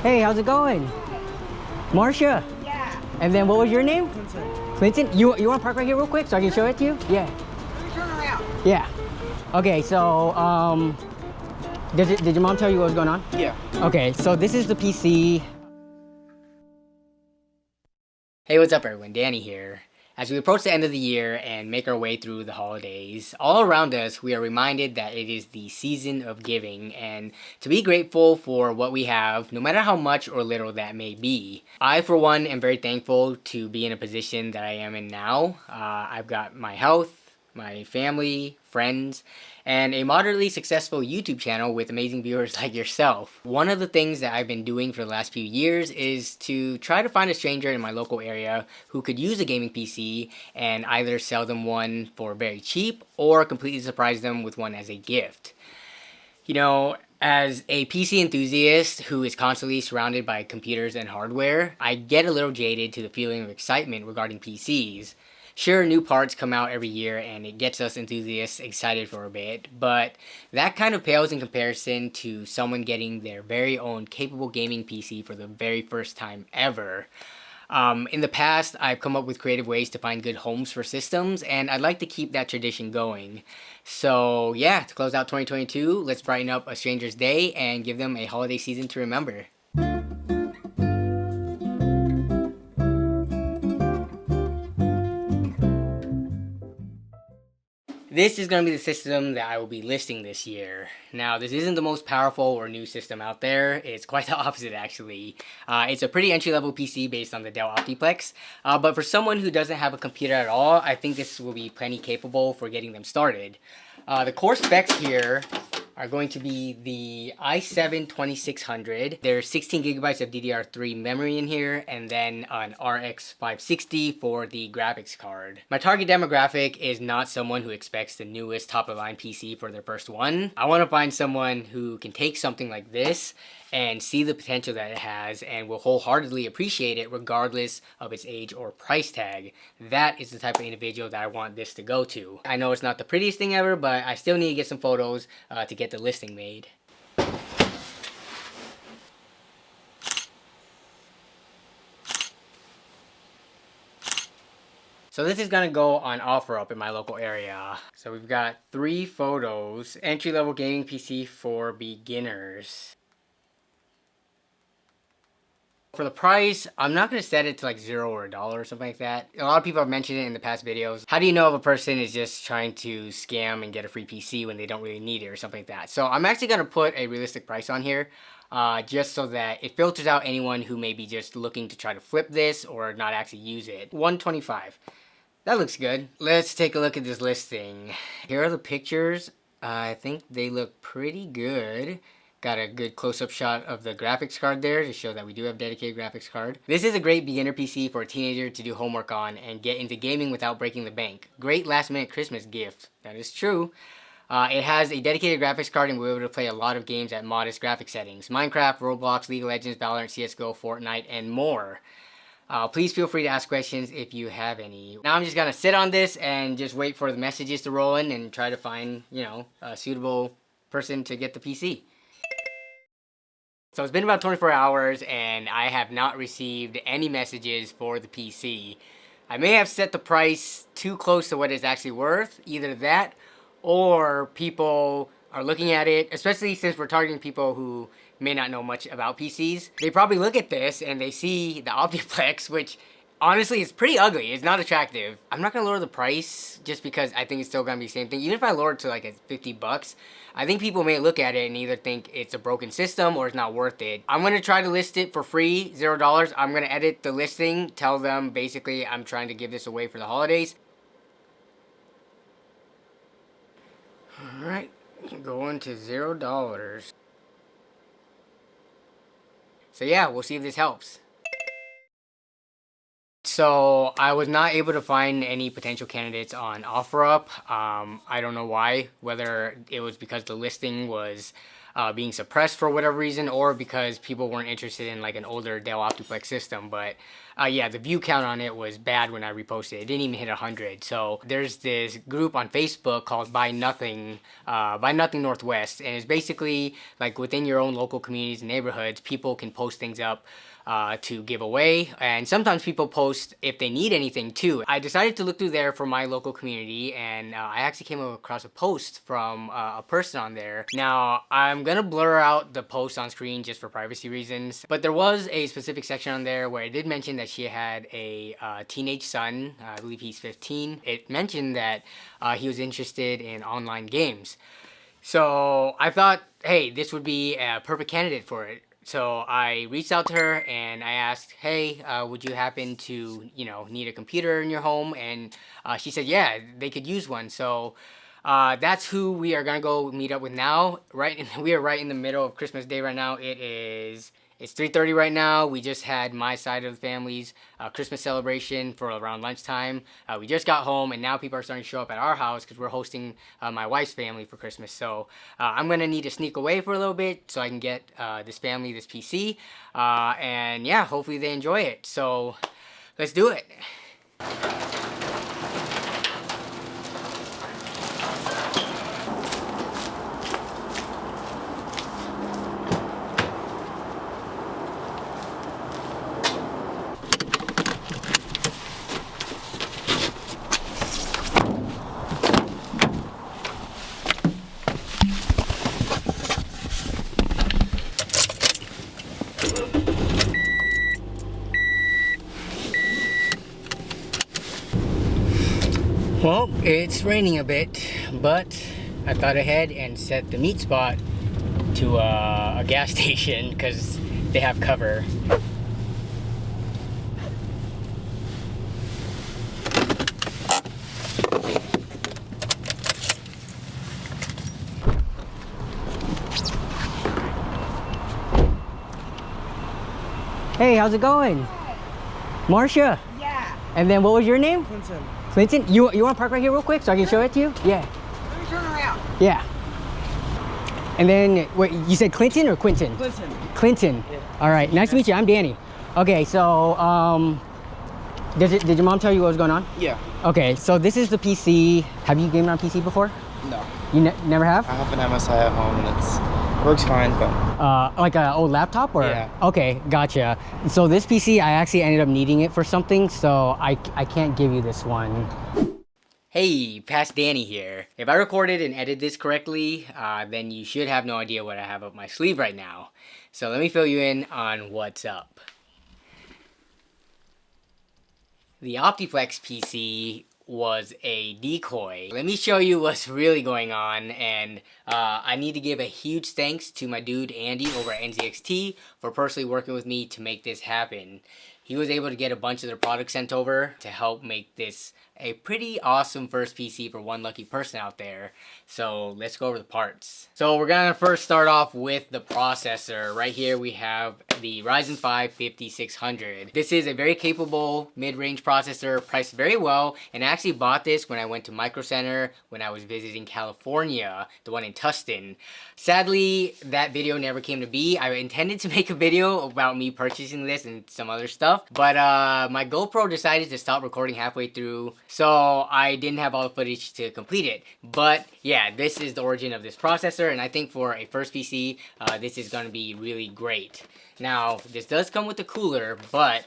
Hey, how's it going? Marcia. Yeah. And then what was your name? Clinton. Clinton? You want to park right here real quick so I can show it to you? Yeah. Let me turn around. Yeah. Okay, so did your mom tell you what was going on? Yeah. Okay, so this is the PC. Hey, what's up everyone? Danny here. As we approach the end of the year and make our way through the holidays, all around us we are reminded that it is the season of giving and to be grateful for what we have, no matter how much or little that may be. I, for one, am very thankful to be in a position that I am in now. I've got my health, my family, friends, and a moderately successful YouTube channel with amazing viewers like yourself. One of the things that I've been doing for the last few years is to try to find a stranger in my local area who could use a gaming PC and either sell them one for very cheap or completely surprise them with one as a gift. You know, as a PC enthusiast who is constantly surrounded by computers and hardware, I get a little jaded to the feeling of excitement regarding PCs. Sure, new parts come out every year and it gets us enthusiasts excited for a bit, but that kind of pales in comparison to someone getting their very own capable gaming PC for the very first time ever. In the past, I've come up with creative ways to find good homes for systems, and I'd like to keep that tradition going. So yeah, to close out 2022, let's brighten up a stranger's day and give them a holiday season to remember. This is going to be the system that I will be listing this year. Now, this isn't the most powerful or new system out there. It's quite the opposite, actually. It's a pretty entry-level PC based on the Dell Optiplex. But for someone who doesn't have a computer at all, I think this will be plenty capable for getting them started. The core specs here are going to be the i7-2600. There's 16 gigabytes of DDR3 memory in here, and then an RX 560 for the graphics card. My target demographic is not someone who expects the newest top-of-the-line PC for their first one. I want to find someone who can take something like this and see the potential that it has and will wholeheartedly appreciate it regardless of its age or price tag. That is the type of individual that I want this to go to. I know it's not the prettiest thing ever, but I still need to get some photos to get the listing made. So this is gonna go on OfferUp in my local area. So we've got 3 photos. Entry-level gaming PC for beginners. For the price, I'm not going to set it to like $0 or $1 or something like that. A lot of people have mentioned it in the past videos. How do you know if a person is just trying to scam and get a free PC when they don't really need it or something like that? So I'm actually going to put a realistic price on here just so that it filters out anyone who may be just looking to try to flip this or not actually use it. $125. That looks good. Let's take a look at this listing. Here are the pictures. I think they look pretty good. Got a good close-up shot of the graphics card there to show that we do have dedicated graphics card. This is a great beginner PC for a teenager to do homework on and get into gaming without breaking the bank. Great last-minute Christmas gift. That is true. It has a dedicated graphics card and we'll be able to play a lot of games at modest graphic settings. Minecraft, Roblox, League of Legends, Valorant, CSGO, Fortnite, and more. Please feel free to ask questions if you have any. Now I'm just gonna sit on this and just wait for the messages to roll in and try to find, you know, a suitable person to get the PC. So it's been about 24 hours and I have not received any messages for the PC. I may have set the price too close to what it's actually worth. Either that or people are looking at it, especially since we're targeting people who may not know much about PCs. They probably look at this and they see the Optiplex, which honestly is pretty ugly. It's not attractive. I'm not gonna lower the price just because I think it's still gonna be the same thing. Even if I lower it to like $50, I think people may look at it and either think it's a broken system or it's not worth it. I'm gonna try to list it for free, $0. I'm gonna edit the listing, tell them basically I'm trying to give this away for the holidays. Alright, going to $0. So yeah, we'll see if this helps. So I was not able to find any potential candidates on OfferUp. I don't know why, whether it was because the listing was being suppressed for whatever reason, or because people weren't interested in like an older Dell Optiplex system. But yeah, the view count on it was bad when I reposted it. It didn't even hit 100. So there's this group on Facebook called Buy Nothing Northwest, and it's basically like within your own local communities and neighborhoods, people can post things up to give away, and sometimes people post if they need anything too. I decided to look through there for my local community, and I actually came across a post from a person on there. Now I'm gonna blur out the post on screen just for privacy reasons, but there was a specific section on there where it did mention that she had a teenage son. I believe he's 15. It mentioned that he was interested in online games. So I thought, hey, this would be a perfect candidate for it. So I reached out to her and I asked, hey, would you happen to, need a computer in your home? And she said, yeah, they could use one. So that's who we are gonna go meet up with now. We are right in the middle of Christmas Day right now. It's 3:30 right now. We just had my side of the family's Christmas celebration for around lunchtime. We just got home, and now people are starting to show up at our house because we're hosting my wife's family for Christmas. So I'm gonna need to sneak away for a little bit so I can get this family this PC, and yeah, hopefully they enjoy it. So let's do it. Well, it's raining a bit, but I thought ahead and set the meet spot to a gas station because they have cover. Hey, how's it going? Marcia? Yeah. And then what was your name? Clinton. Clinton? You want to park right here real quick so I can show it to you? Yeah. Let me turn around. Yeah. And then, wait, you said Clinton or Quinton? Clinton. Clinton. Yeah. All right, nice to meet you. I'm Danny. Okay, so, did your mom tell you what was going on? Yeah. Okay, so this is the PC. Have you gamed on PC before? No. You never have? I have an MSI at home and it works fine, but... Like an old laptop or? Yeah. Okay, gotcha. So this PC, I actually ended up needing it for something, so I can't give you this one. Hey, Past Danny here. If I recorded and edited this correctly, then you should have no idea what I have up my sleeve right now. So let me fill you in on what's up. The Optiplex PC was a decoy. Let me show you what's really going on, and I need to give a huge thanks to my dude Andy over at NZXT for personally working with me to make this happen. He was able to get a bunch of their products sent over to help make this a pretty awesome first PC for one lucky person out there. So let's go over the parts. So we're gonna first start off with the processor. Right here we have the Ryzen 5 5600. This is a very capable mid-range processor, priced very well, and I actually bought this when I went to Micro Center when I was visiting California, the one in Tustin. Sadly, that video never came to be. I intended to make a video about me purchasing this and some other stuff, but my GoPro decided to stop recording halfway through, so I didn't have all the footage to complete it. But yeah, this is the origin of this processor, and I think for a first PC, this is going to be really great. Now, this does come with a cooler, but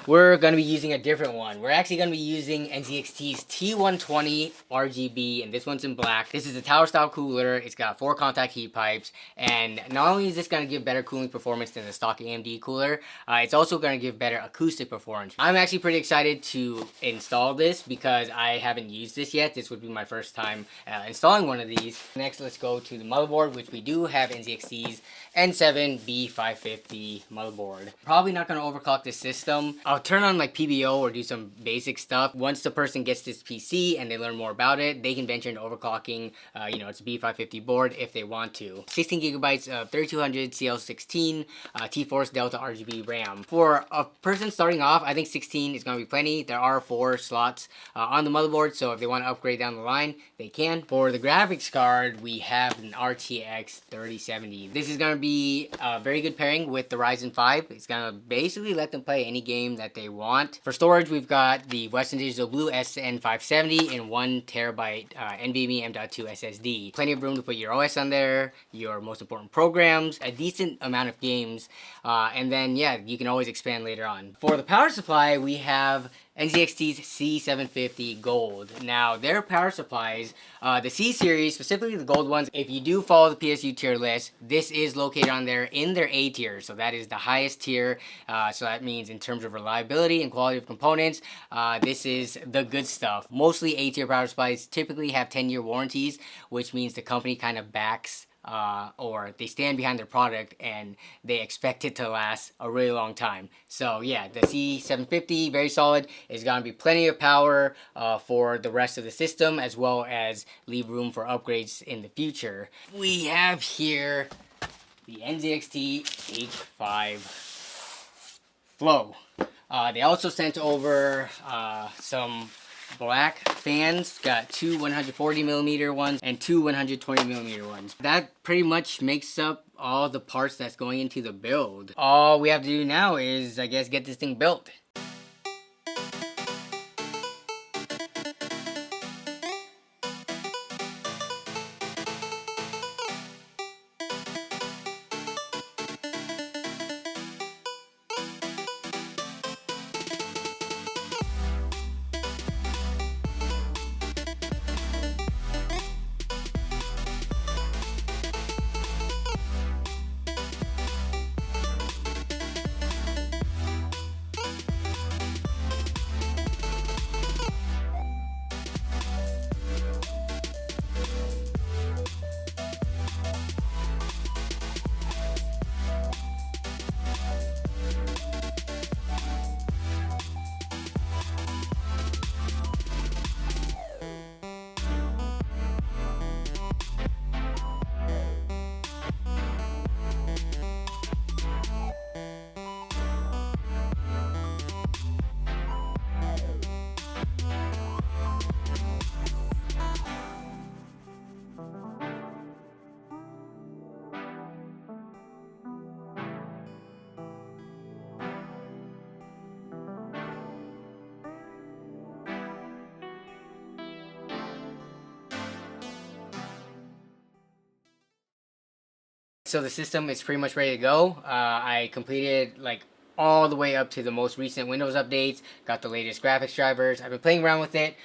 we're going to be using a different one. We're actually going to be using NZXT's T120 RGB, and this one's in black. This is a tower style cooler. It's got 4 contact heat pipes, and not only is this going to give better cooling performance than the stock AMD cooler, it's also going to give better acoustic performance. I'm actually pretty excited to install this because I haven't used this yet. This would be my first time installing one of these. Next, let's go to the motherboard, which we do have NZXT's N7B550 motherboard. Probably not going to overclock this system. I'll turn on like PBO or do some basic stuff. Once the person gets this PC and they learn more about it, they can venture into overclocking. You know, it's a B550 board if they want to. 16 gigabytes of 3200 CL16 T-Force Delta RGB RAM. For a person starting off, I think 16 is going to be plenty. There are 4 slots on the motherboard, so if they want to upgrade down the line, they can. For the graphics card, we have an RTX 3070. This is going to be a very good pairing with the Ryzen 5. It's going to basically let them play any game that they want. For storage, we've got the Western Digital Blue SN570 and 1TB NVMe M.2 SSD. Plenty of room to put your OS on there, your most important programs, a decent amount of games, and then yeah, you can always expand later on. For the power supply, we have NZXT's C750 Gold. Now, their power supplies, the C series, specifically the gold ones, if you do follow the PSU tier list, this is located on there in their A tier. So that is the highest tier. So that means in terms of reliability and quality of components, this is the good stuff. Mostly A tier power supplies typically have 10-year warranties, which means the company kind of backs or they stand behind their product and they expect it to last a really long time. So yeah, the C750, very solid. It's gonna be plenty of power for the rest of the system, as well as leave room for upgrades in the future. We have here the NZXT H5 Flow. They also sent over some black fans. Got 2 140mm ones and 2 120mm ones. That pretty much makes up all the parts that's going into the build. All we have to do now is, I guess, get this thing built. So the system is pretty much ready to go. I completed like all the way up to the most recent Windows updates, got the latest graphics drivers. I've been playing around with it,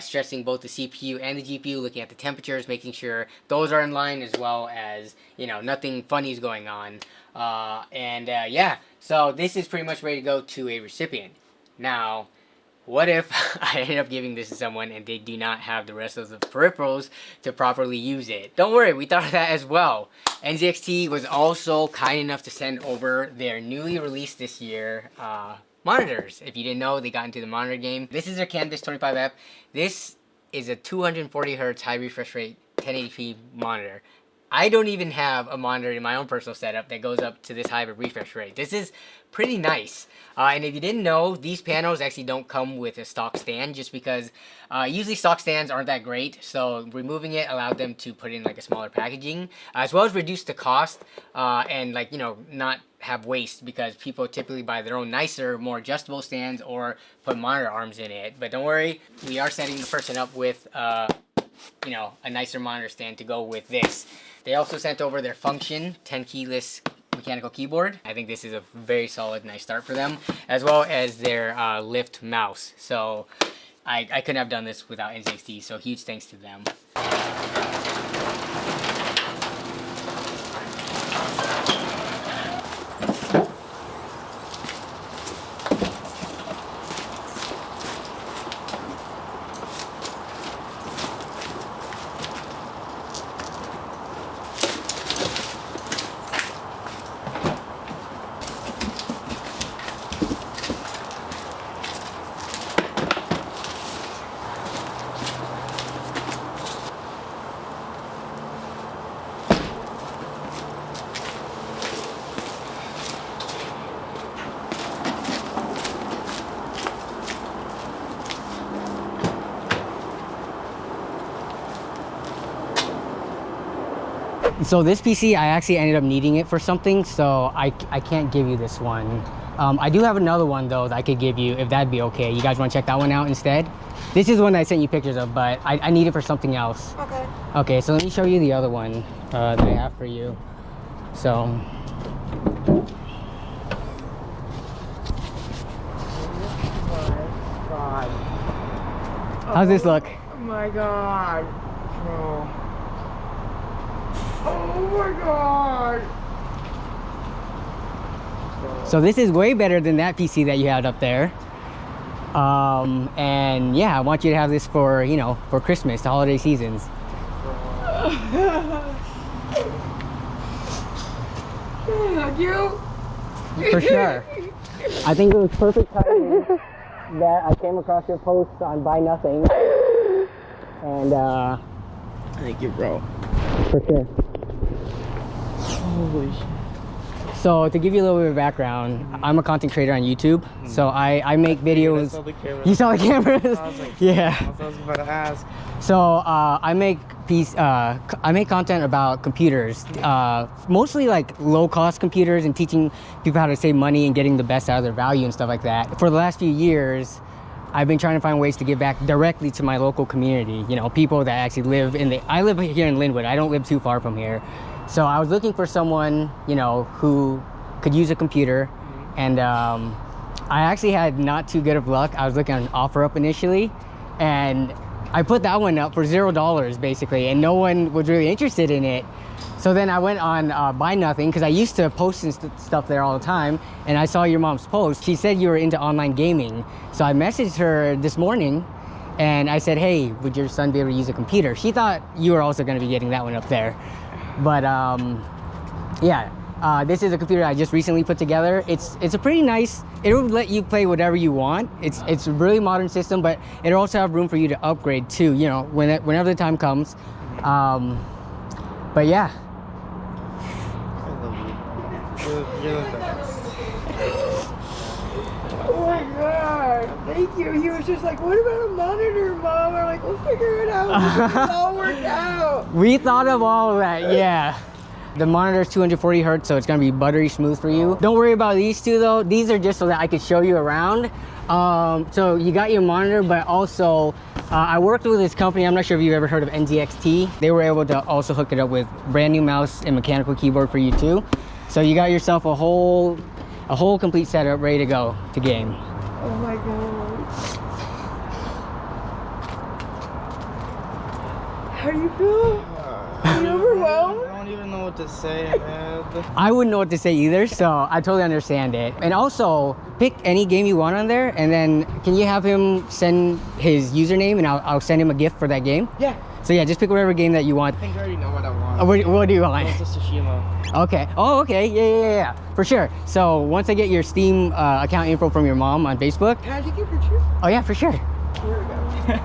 stressing both the CPU and the GPU, looking at the temperatures, making sure those are in line, as well as, you know, nothing funny is going on. Yeah, so this is pretty much ready to go to a recipient. Now, what if I end up giving this to someone and they do not have the rest of the peripherals to properly use it? Don't worry, we thought of that as well. NZXT was also kind enough to send over their newly released this year monitors. If you didn't know, they got into the monitor game. This is their Canvas 25F. This is a 240Hz high refresh rate 1080p monitor. I don't even have a monitor in my own personal setup that goes up to this high of a refresh rate. This is pretty nice. And if you didn't know, these panels actually don't come with a stock stand, just because usually stock stands aren't that great. So removing it allowed them to put in like a smaller packaging, as well as reduce the cost and, like, you know, not have waste, because people typically buy their own nicer, more adjustable stands or put monitor arms in it. But don't worry, we are setting the person up with you know, a nicer monitor stand to go with this. They also sent over their Function 10 keyless mechanical keyboard. I think this is a very solid, nice start for them, as well as their lift mouse. So I couldn't have done this without NZXT, so huge thanks to them. So this PC, I actually ended up needing it for something, so I can't give you this one. I do have another one though that I could give you if that'd be okay. You guys want to check that one out instead? This is one that I sent you pictures of, but I need it for something else. Okay. Okay, so let me show you the other one that I have for you. So. God. How's this look? Oh my God. Bro. Oh my God. So this is way better than that PC that you had up there. And yeah, I want you to have this for, you know, for Christmas, the holiday seasons. Thank you. For sure. I think it was perfect timing that I came across your post on Buy Nothing. And Thank you, bro. for sure. Holy shit. So to give you a little bit of background, I'm a content creator on YouTube. So I make videos. I saw the camera. You saw the cameras? I was like, Yeah. I was about to ask. So I make content about computers, mostly like low-cost computers, and teaching people how to save money and getting the best out of their value and stuff like that. For the last few years, I've been trying to find ways to give back directly to my local community. You know, people that actually live in the. I live here in Lynnwood. I don't live too far from here. So I was looking for someone, you know, who could use a computer, and I actually had not too good of luck. I was looking on OfferUp initially, and I put that one up for $0 basically, and no one was really interested in it. So then I went on Buy Nothing, because I used to post and stuff there all the time, and I saw your mom's post. She said you were into online gaming. So I messaged her this morning, and I said, hey, would your son be able to use a computer? She thought you were also going to be getting that one up there. But yeah, this is a computer I just recently put together. It's a pretty nice, it'll let you play whatever you want. It's a really modern system, but it'll also have room for you to upgrade too, you know, whenever the time comes. But yeah. I love you. You're the best. Oh my God. Thank you. He was just like, what about a monitor, Mom? I'm like, we'll figure it out. It's all worked out. We thought of all of that, yeah. The monitor is 240 hertz, so it's gonna be buttery smooth for you. Don't worry about these two though. These are just so that I could show you around. So you got your monitor, but also I worked with this company. I'm not sure if you've ever heard of NZXT. They were able to also hook it up with brand new mouse and mechanical keyboard for you too. So you got yourself a whole complete setup ready to go to game. Oh my God. How do you feel? Are you overwhelmed? I don't even know what to say, man. I wouldn't know what to say either, so I totally understand it. And also, pick any game you want on there, and then can you have him send his username, and I'll send him a gift for that game? Yeah. So yeah, just pick whatever game that you want. I think I already know what I want. What do you want? It's a Tsushima. Okay. Oh, okay. Yeah. For sure. So once I get your Steam account info from your mom on Facebook. Can I take your picture? Oh yeah, for sure. Here we go.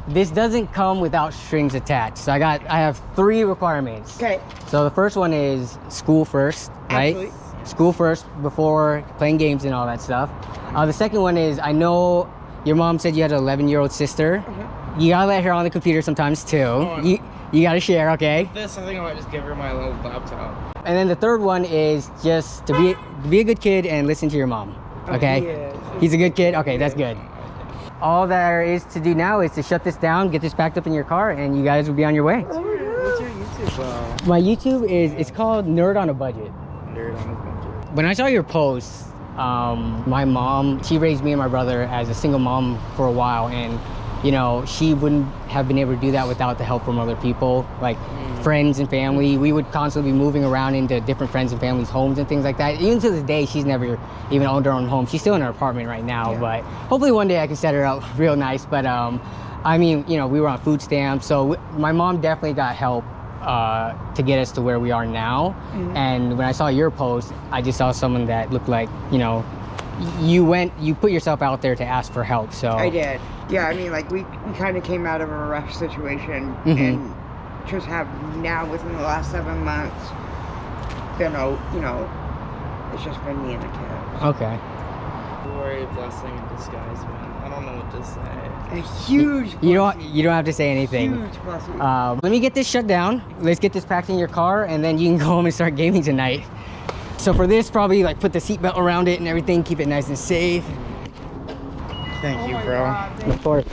This doesn't come without strings attached. So I have 3 requirements. Okay. So the first one is school first, right? Absolutely. School first before playing games and all that stuff. The second one is, I know your mom said you had an 11-year-old sister. You gotta let her on the computer sometimes too. Oh. You gotta share, okay? This, I think I might just give her my little laptop. And then the third one is just to be a good kid and listen to your mom. Okay? Yeah. He's a good kid? Okay, that's good. All there is to do now is to shut this down, get this packed up in your car, and you guys will be on your way. Oh my God. What's your YouTube? My YouTube it's called Nerd on a Budget. Nerd on a Budget. When I saw your post, my mom, she raised me and my brother as a single mom for a while, and you know, she wouldn't have been able to do that without the help from other people, like friends and family. We would constantly be moving around into different friends and family's homes and things like that. Even to this day, she's never even owned her own home. She's still in her apartment right now, but hopefully one day I can set her up real nice. But I mean, you know, we were on food stamps, so my mom definitely got help to get us to where we are now. And when I saw your post, I just saw someone that looked like, you know, you put yourself out there to ask for help. So I did. Yeah, I mean, like we kind of came out of a rough situation, and just have now within the last 7 months been, you know, it's just been me and the kid. Okay. February blessing in disguise, man. I don't know what to say. A huge You don't have to say anything. huge blessing. Let me get this shut down. Let's get this packed in your car, and then you can go home and start gaming tonight. So for this, probably like put the seatbelt around it and everything, keep it nice and safe. Thank you, bro. Of course.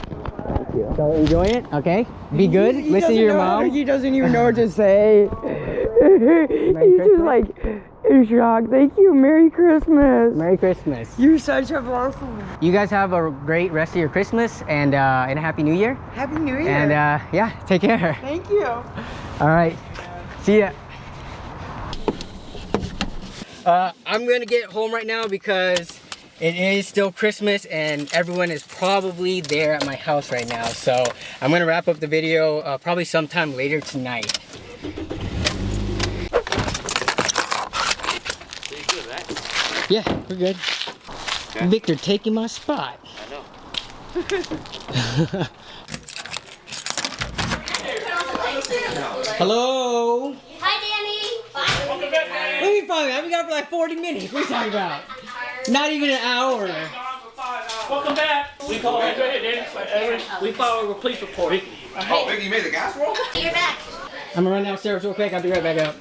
So enjoy it, okay? Be good. He Listen to doesn't your know- mom. He doesn't even know what to say. He's just like in shock. Thank you. Merry Christmas. Merry Christmas. You're such a blessing. You guys have a great rest of your Christmas and a Happy New Year. Happy New Year. And yeah, take care. Thank you. All right. See ya. I'm gonna get home right now because it is still Christmas and everyone is probably there at my house right now. So I'm gonna wrap up the video probably sometime later tonight. Yeah, we're good. Okay. Victor taking my spot. I know. Hello. Hi, Danny. Bye. What do you mean, I've been gone for like 40 minutes. What are you talking about? Not even an hour. Welcome back. We call we follow a police report. Oh, Vicky, you made the gas roll? You're back. I'm gonna run downstairs real quick. I'll be right back up.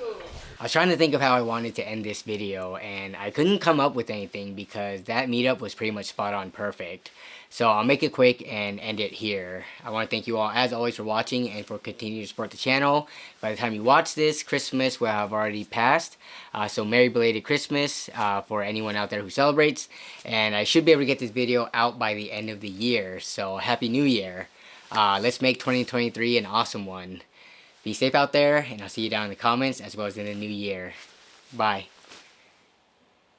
I was trying to think of how I wanted to end this video and I couldn't come up with anything because that meetup was pretty much spot on perfect. So I'll make it quick and end it here. I want to thank you all as always for watching and for continuing to support the channel. By the time you watch this, Christmas will have already passed. So Merry belated Christmas for anyone out there who celebrates. And I should be able to get this video out by the end of the year. So Happy New Year. Let's make 2023 an awesome one. Be safe out there, and I'll see you down in the comments as well as in the new year. Bye.